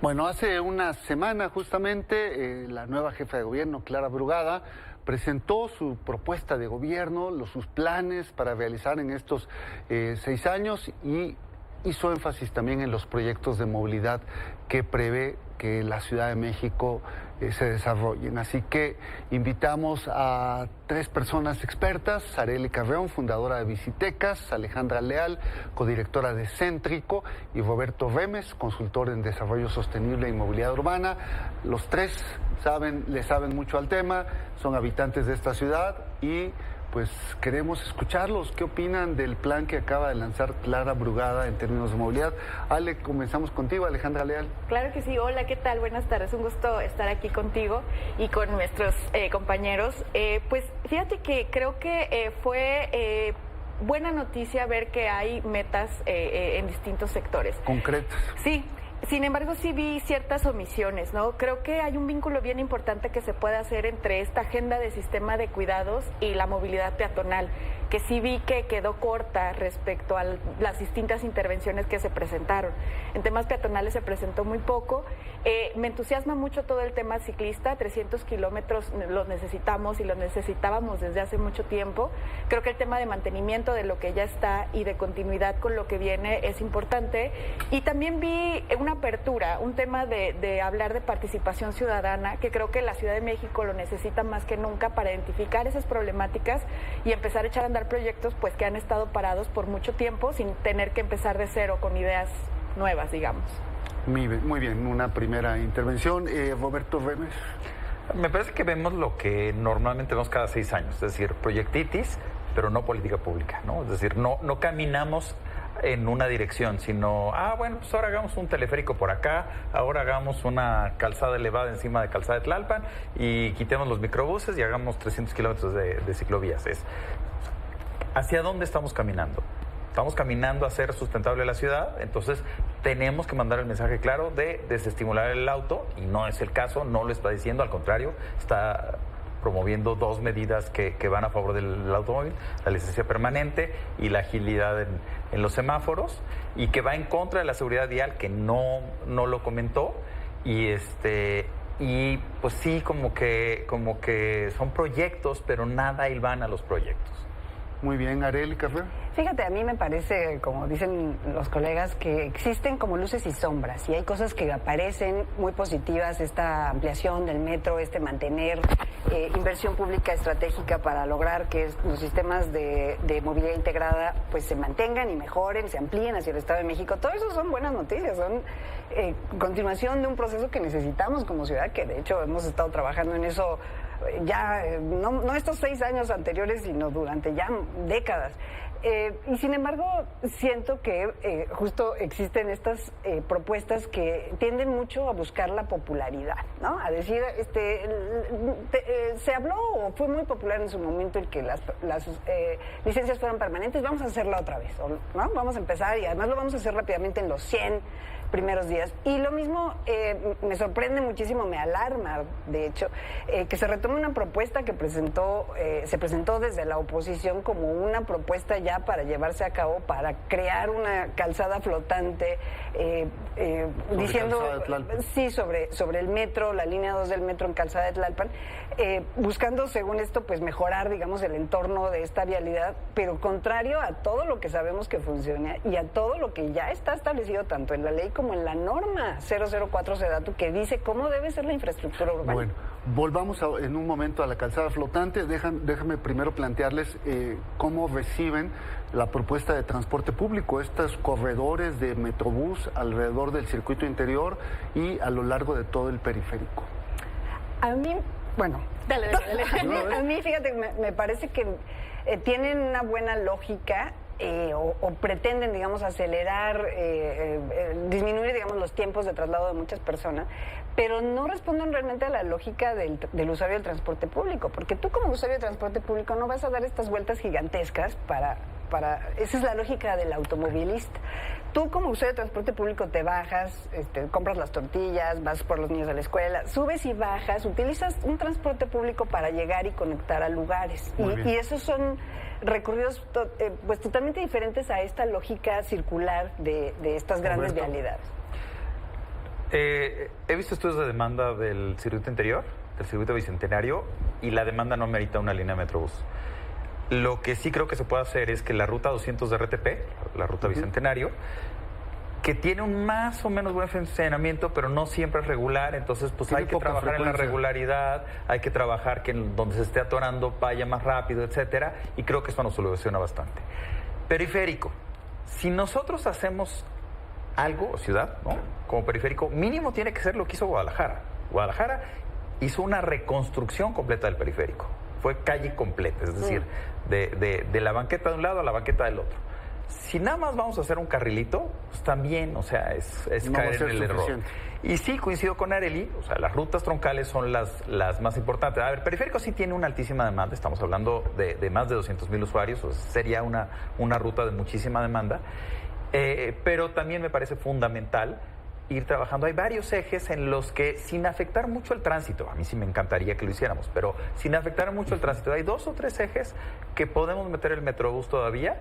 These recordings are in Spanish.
Bueno, hace una semana justamente la nueva jefa de gobierno, Clara Brugada, presentó su propuesta de gobierno, sus planes para realizar en estos 6 años y hizo énfasis también en los proyectos de movilidad que prevé que la Ciudad de México se desarrollen. Así que invitamos a 3 personas expertas: Arely Carreón, fundadora de Bicitecas; Alejandra Leal, codirectora de Céntrico; y Roberto Remes, consultor en desarrollo sostenible y movilidad urbana. Los 3 le saben mucho al tema, son habitantes de esta ciudad y pues queremos escucharlos. ¿Qué opinan del plan que acaba de lanzar Clara Brugada en términos de movilidad? Ale, comenzamos contigo, Alejandra Leal. Claro que sí. Hola, ¿qué tal? Buenas tardes. Un gusto estar aquí contigo y con nuestros compañeros. Pues fíjate que creo que fue buena noticia ver que hay metas en distintos sectores. Concretas. Sí. Sin embargo, sí vi ciertas omisiones, ¿no? Creo que hay un vínculo bien importante que se puede hacer entre esta agenda de sistema de cuidados y la movilidad peatonal, que sí vi que quedó corta respecto a las distintas intervenciones que se presentaron. En temas peatonales se presentó muy poco. Me entusiasma mucho todo el tema ciclista. 300 kilómetros los necesitamos y los necesitábamos desde hace mucho tiempo. Creo que el tema de mantenimiento de lo que ya está y de continuidad con lo que viene es importante. Y también vi una apertura, un tema de hablar de participación ciudadana, que creo que la Ciudad de México lo necesita más que nunca para identificar esas problemáticas y empezar a echar a andar proyectos pues que han estado parados por mucho tiempo sin tener que empezar de cero con ideas nuevas, digamos. Muy bien, una primera intervención. Roberto Remes. Me parece que vemos lo que normalmente vemos cada 6 años, es decir, proyectitis, pero no política pública, ¿no? Es decir, no caminamos en una dirección, sino, bueno, pues ahora hagamos un teleférico por acá, ahora hagamos una calzada elevada encima de Calzada de Tlalpan y quitemos los microbuses y hagamos 300 kilómetros de ciclovías. ¿Hacia dónde estamos caminando? Estamos caminando a hacer sustentable la ciudad, entonces tenemos que mandar el mensaje claro de desestimular el auto, y no es el caso, no lo está diciendo, al contrario, está promoviendo 2 medidas que van a favor del automóvil: la licencia permanente y la agilidad en los semáforos, y que va en contra de la seguridad vial, que no lo comentó, y pues sí, como que son proyectos, pero nada hilvana los proyectos. Muy bien, Arely Carreón. Fíjate, a mí me parece, como dicen los colegas, que existen como luces y sombras, y hay cosas que aparecen muy positivas: esta ampliación del metro, mantener inversión pública estratégica para lograr que los sistemas de movilidad integrada pues se mantengan y mejoren, se amplíen hacia el Estado de México. Todo eso son buenas noticias, son continuación de un proceso que necesitamos como ciudad, que de hecho hemos estado trabajando en eso ya, no estos 6 años anteriores, sino durante ya décadas. Y sin embargo, siento que justo existen estas propuestas que tienden mucho a buscar la popularidad, ¿no? A decir, se habló o fue muy popular en su momento el que las licencias fueran permanentes, vamos a hacerla otra vez, ¿no? Vamos a empezar, y además lo vamos a hacer rápidamente en los 100 primeros días. Y lo mismo me sorprende muchísimo, me alarma, de hecho, que se retome una propuesta que se presentó desde la oposición como una propuesta ya para llevarse a cabo, para crear una calzada flotante, diciendo, sí, sobre el metro, la línea 2 del metro en Calzada de Tlalpan, buscando, según esto, pues mejorar, digamos, el entorno de esta vialidad, pero contrario a todo lo que sabemos que funciona y a todo lo que ya está establecido tanto en la ley como en la norma 004 SEDATU, que dice cómo debe ser la infraestructura urbana. Bueno, volvamos en un momento a la calzada flotante. Déjame primero plantearles cómo reciben la propuesta de transporte público, estos corredores de Metrobús alrededor del circuito interior y a lo largo de todo el periférico. A mí, bueno, dale. A mí, fíjate, me parece que tienen una buena lógica. O pretenden, digamos, acelerar, disminuir, digamos, los tiempos de traslado de muchas personas, pero no responden realmente a la lógica del usuario del transporte público, porque tú como usuario del transporte público no vas a dar estas vueltas gigantescas esa es la lógica del automovilista. Tú como usuario de transporte público te bajas, compras las tortillas, vas por los niños a la escuela, subes y bajas, utilizas un transporte público para llegar y conectar a lugares. Y esos son recorridos pues totalmente diferentes a esta lógica circular de estas grandes vialidades. He visto estudios de demanda del circuito interior, del circuito bicentenario, y la demanda no merita una línea de Metrobús. Lo que sí creo que se puede hacer es que la ruta 200 de RTP, la ruta bicentenario, que tiene un más o menos buen funcionamiento, pero no siempre es regular, entonces pues hay que trabajar en la regularidad, hay que trabajar que donde se esté atorando vaya más rápido, etcétera, y creo que eso nos soluciona bastante. Periférico. Si nosotros hacemos algo, ciudad, ¿no? Como periférico, mínimo tiene que ser lo que hizo Guadalajara. Guadalajara hizo una reconstrucción completa del periférico. Fue calle completa, es decir, de la banqueta de un lado a la banqueta del otro. Si nada más vamos a hacer un carrilito, pues también, o sea, es no caer en el error. Y sí, coincido con Arely, o sea, las rutas troncales son las más importantes. A ver, periférico sí tiene una altísima demanda, estamos hablando de más de 200,000 usuarios, o sea, sería una ruta de muchísima demanda, pero también me parece fundamental ir trabajando. Hay varios ejes en los que, sin afectar mucho el tránsito, a mí sí me encantaría que lo hiciéramos, pero sin afectar mucho el tránsito, hay 2 o 3 ejes que podemos meter el Metrobús todavía,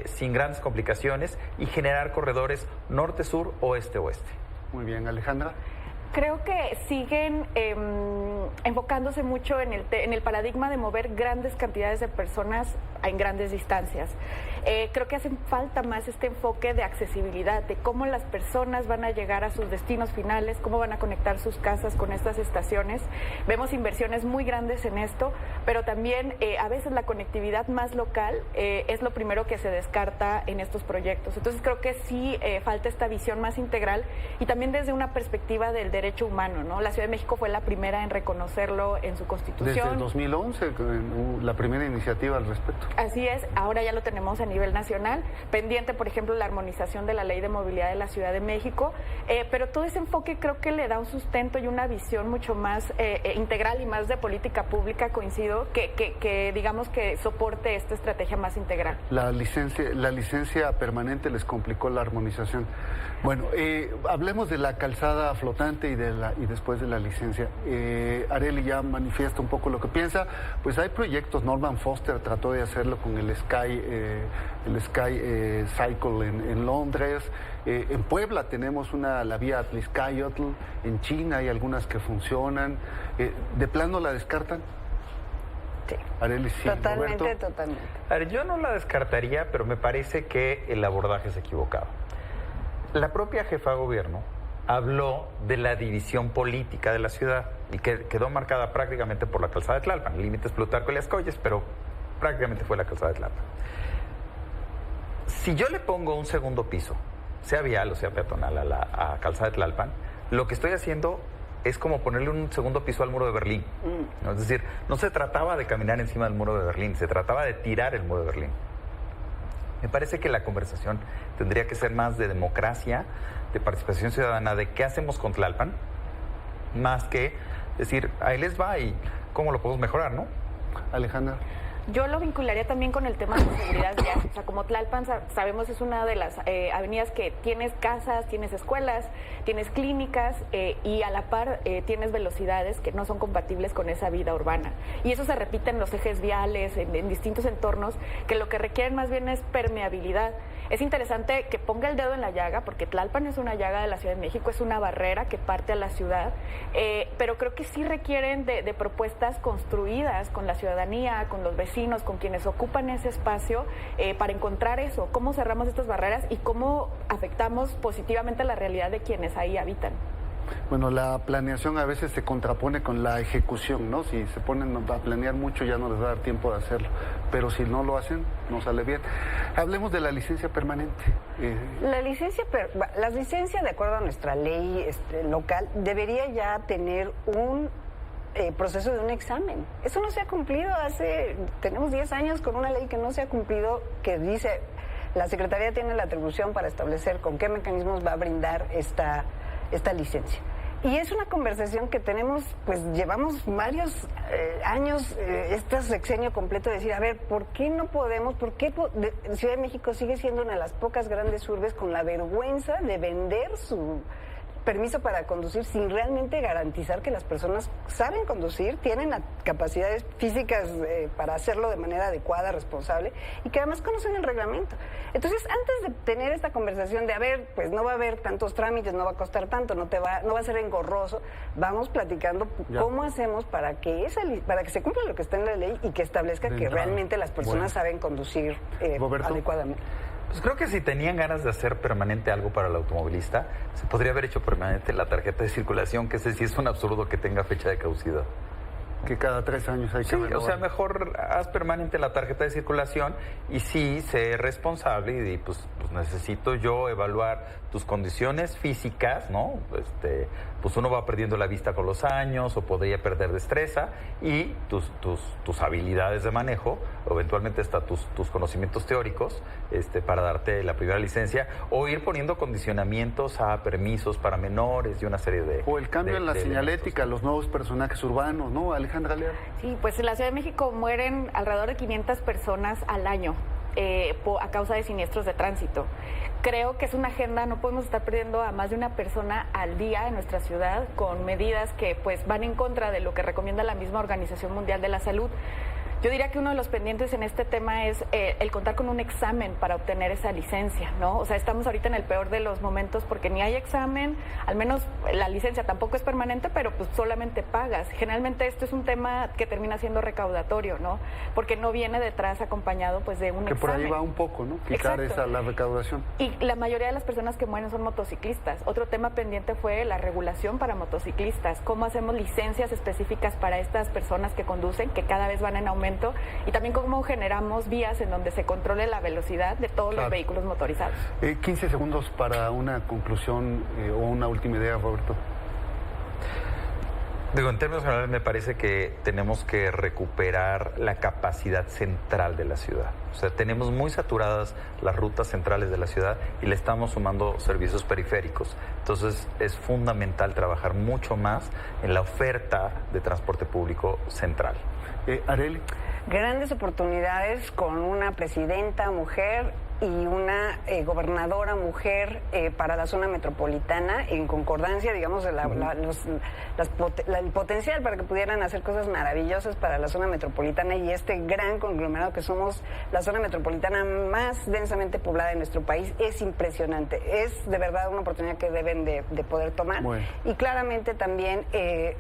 sin grandes complicaciones, y generar corredores norte-sur, oeste-oeste. Muy bien, Alejandra. Creo que siguen enfocándose mucho en el paradigma de mover grandes cantidades de personas en grandes distancias. Creo que hace falta más este enfoque de accesibilidad, de cómo las personas van a llegar a sus destinos finales, cómo van a conectar sus casas con estas estaciones. Vemos inversiones muy grandes en esto, pero también a veces la conectividad más local es lo primero que se descarta en estos proyectos. Entonces creo que sí falta esta visión más integral y también desde una perspectiva del derecho humano, ¿no? La Ciudad de México fue la primera en reconocerlo en su Constitución. Desde el 2011, la primera iniciativa al respecto. Así es, ahora ya lo tenemos a nivel nacional, pendiente, por ejemplo, la armonización de la Ley de Movilidad de la Ciudad de México, pero todo ese enfoque creo que le da un sustento y una visión mucho más integral y más de política pública, coincido, que digamos que soporte esta estrategia más integral. La licencia permanente les complicó la armonización. Bueno, hablemos de la calzada flotante y después de la licencia. Arely ya manifiesta un poco lo que piensa. Pues hay proyectos, Norman Foster trató de hacerlo con el Sky Cycle en Londres. En Puebla tenemos la vía Atlixcayotl. En China hay algunas que funcionan. ¿De plano la descartan? Sí. Arely, sí. Totalmente, Roberto. totalmente. A ver, yo no la descartaría, pero me parece que el abordaje es equivocado. La propia jefa de gobierno habló de la división política de la ciudad y que quedó marcada prácticamente por la calzada de Tlalpan. El límite es Plutarco Elías Calles, pero prácticamente fue la calzada de Tlalpan. Si yo le pongo un segundo piso, sea vial o sea peatonal, a la calzada de Tlalpan, lo que estoy haciendo es como ponerle un segundo piso al muro de Berlín. ¿No? Es decir, no se trataba de caminar encima del muro de Berlín, se trataba de tirar el muro de Berlín. Me parece que la conversación tendría que ser más de democracia, de participación ciudadana, de qué hacemos con Tlalpan, más que decir, ahí les va y cómo lo podemos mejorar, ¿no? Alejandra. Yo lo vincularía también con el tema de seguridad vial. O sea, como Tlalpan, sabemos, es una de las avenidas que tienes casas, tienes escuelas, tienes clínicas y a la par tienes velocidades que no son compatibles con esa vida urbana. Y eso se repite en los ejes viales, en distintos entornos, que lo que requieren más bien es permeabilidad. Es interesante que ponga el dedo en la llaga, porque Tlalpan es una llaga de la Ciudad de México, es una barrera que parte a la ciudad, pero creo que sí requieren de propuestas construidas con la ciudadanía, con los vecinos, con quienes ocupan ese espacio, para encontrar eso, cómo cerramos estas barreras y cómo afectamos positivamente la realidad de quienes ahí habitan. Bueno, la planeación a veces se contrapone con la ejecución, ¿no? Si se ponen a planear mucho ya no les va a dar tiempo de hacerlo, pero si no lo hacen, no sale bien. Hablemos de la licencia permanente. La licencia, de acuerdo a nuestra ley local, debería ya tener un proceso de un examen. Eso no se ha cumplido tenemos 10 años con una ley que no se ha cumplido, que dice, la Secretaría tiene la atribución para establecer con qué mecanismos va a brindar esta licencia. Y es una conversación que tenemos, pues llevamos varios años, este sexenio completo, de decir, a ver, ¿por qué no podemos, Ciudad de México sigue siendo una de las pocas grandes urbes con la vergüenza de vender su permiso para conducir sin realmente garantizar que las personas saben conducir, tienen las capacidades físicas para hacerlo de manera adecuada, responsable, y que además conocen el reglamento. Entonces, antes de tener esta conversación de, a ver, pues no va a haber tantos trámites, no va a costar tanto, no va a ser engorroso, vamos platicando cómo hacemos para que se cumpla lo que está en la ley y que establezca que realmente las personas saben conducir adecuadamente. Pues creo que si tenían ganas de hacer permanente algo para el automovilista, se podría haber hecho permanente la tarjeta de circulación, que ese sí es un absurdo que tenga fecha de caducidad. Que cada 3 años hay que renovar. O sea, mejor haz permanente la tarjeta de circulación y sí, sé responsable y pues necesito yo evaluar tus condiciones físicas, ¿no? Pues uno va perdiendo la vista con los años o podría perder destreza y tus habilidades de manejo, o eventualmente hasta tus conocimientos teóricos, para darte la primera licencia, o ir poniendo condicionamientos a permisos para menores y una serie de... O el cambio en la señalética, los nuevos personajes urbanos, ¿no? Alejandra Leal. Sí, pues en la Ciudad de México mueren alrededor de 500 personas al año a causa de siniestros de tránsito. Creo que es una agenda, no podemos estar perdiendo a más de una persona al día en nuestra ciudad con medidas que pues van en contra de lo que recomienda la misma Organización Mundial de la Salud. Yo diría que uno de los pendientes en este tema es el contar con un examen para obtener esa licencia, ¿no? O sea, estamos ahorita en el peor de los momentos porque ni hay examen, al menos la licencia tampoco es permanente, pero pues solamente pagas. Generalmente esto es un tema que termina siendo recaudatorio, ¿no? Porque no viene detrás acompañado pues de un examen. Que por ahí va un poco, ¿no? Quitar la recaudación. Y la mayoría de las personas que mueren son motociclistas. Otro tema pendiente fue la regulación para motociclistas. ¿Cómo hacemos licencias específicas para estas personas que conducen, que cada vez van en aumento? Y también cómo generamos vías en donde se controle la velocidad de todos los vehículos motorizados. 15 segundos para una conclusión o una última idea, Roberto. Digo, en términos generales me parece que tenemos que recuperar la capacidad central de la ciudad. O sea, tenemos muy saturadas las rutas centrales de la ciudad y le estamos sumando servicios periféricos. Entonces es fundamental trabajar mucho más en la oferta de transporte público central. Arely. Grandes oportunidades con una presidenta mujer y una gobernadora mujer para la zona metropolitana, en concordancia, digamos, de el potencial para que pudieran hacer cosas maravillosas para la zona metropolitana y este gran conglomerado que somos la zona metropolitana más densamente poblada de nuestro país es impresionante. Es de verdad una oportunidad que deben de poder tomar. Bueno. Y claramente también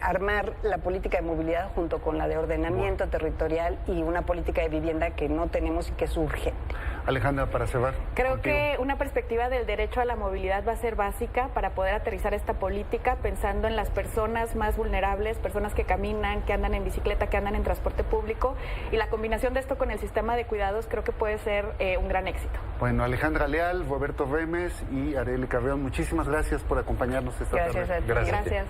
armar la política de movilidad junto con la de ordenamiento territorial y una política de vivienda que no tenemos y que es urgente. Alejandra, para cerrar. Creo que una perspectiva del derecho a la movilidad va a ser básica para poder aterrizar esta política pensando en las personas más vulnerables, personas que caminan, que andan en bicicleta, que andan en transporte público, y la combinación de esto con el sistema de cuidados creo que puede ser un gran éxito. Bueno, Alejandra Leal, Roberto Remes y Arely Carreón, muchísimas gracias por acompañarnos esta tarde. Gracias.